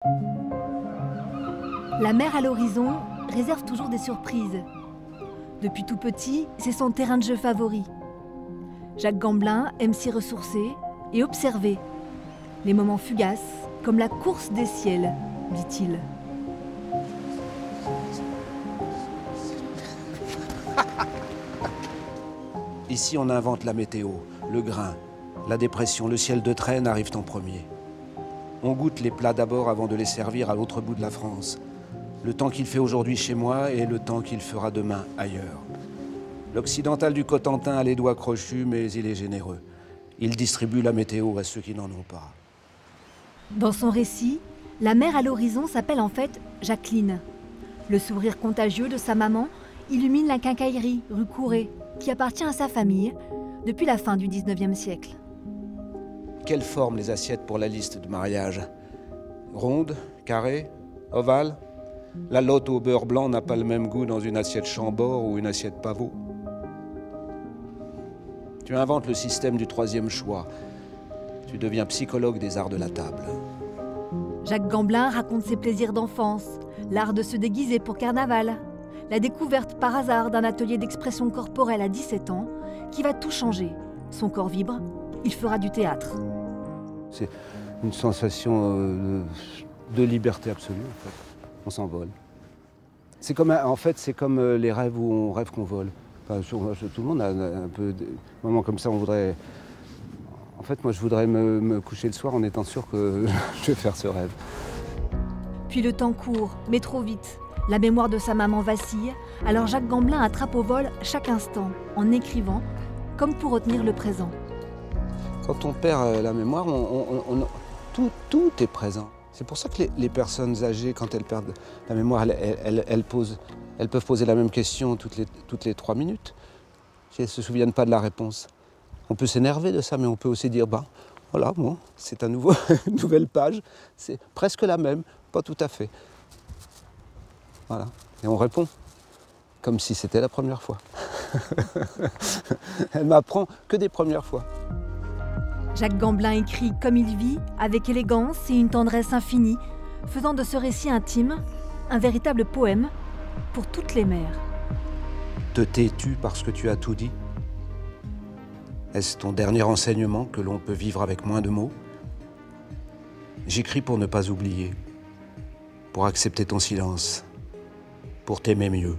La mer à l'horizon réserve toujours des surprises. Depuis tout petit, c'est son terrain de jeu favori. Jacques Gamblin aime s'y ressourcer et observer. Les moments fugaces, comme la course des ciels, dit-il. Ici, on invente la météo, le grain, la dépression, le ciel de traîne arrivent en premier. On goûte les plats d'abord avant de les servir à l'autre bout de la France. Le temps qu'il fait aujourd'hui chez moi et le temps qu'il fera demain ailleurs. L'occidental du Cotentin a les doigts crochus, mais il est généreux. Il distribue la météo à ceux qui n'en ont pas. Dans son récit, la mer à l'horizon s'appelle en fait Jacqueline. Le sourire contagieux de sa maman illumine la quincaillerie rue Couret, qui appartient à sa famille depuis la fin du 19e siècle. Quelle forme les assiettes pour la liste de mariage? Ronde, carrée, ovale? La lotte au beurre blanc n'a pas le même goût dans une assiette Chambord ou une assiette Pavot. Tu inventes le système du troisième choix. Tu deviens psychologue des arts de la table. Jacques Gamblin raconte ses plaisirs d'enfance, l'art de se déguiser pour carnaval, la découverte par hasard d'un atelier d'expression corporelle à 17 ans qui va tout changer. Son corps vibre, il fera du théâtre. C'est une sensation de liberté absolue, en fait. On s'envole. C'est comme, en fait, c'est comme les rêves où on rêve qu'on vole. Enfin, tout le monde a un peu des moments comme ça. On voudrait. En fait, moi, je voudrais me coucher le soir en étant sûr que je vais faire ce rêve. Puis le temps court, mais trop vite. La mémoire de sa maman vacille, alors Jacques Gamblin attrape au vol chaque instant, en écrivant, comme pour retenir le présent. Quand on perd la mémoire, tout est présent. C'est pour ça que les personnes âgées, quand elles perdent la mémoire, elles peuvent poser la même question toutes les 3 minutes. Si elles ne se souviennent pas de la réponse. On peut s'énerver de ça, mais on peut aussi dire, bah, voilà, bon, c'est une nouvelle page, c'est presque la même, pas tout à fait. Voilà, et on répond, comme si c'était la première fois. Elle m'apprend que des premières fois. Jacques Gamblin écrit comme il vit, avec élégance et une tendresse infinie, faisant de ce récit intime un véritable poème pour toutes les mères. Te tais-tu parce que tu as tout dit? Est-ce ton dernier enseignement que l'on peut vivre avec moins de mots? J'écris pour ne pas oublier, pour accepter ton silence, pour t'aimer mieux.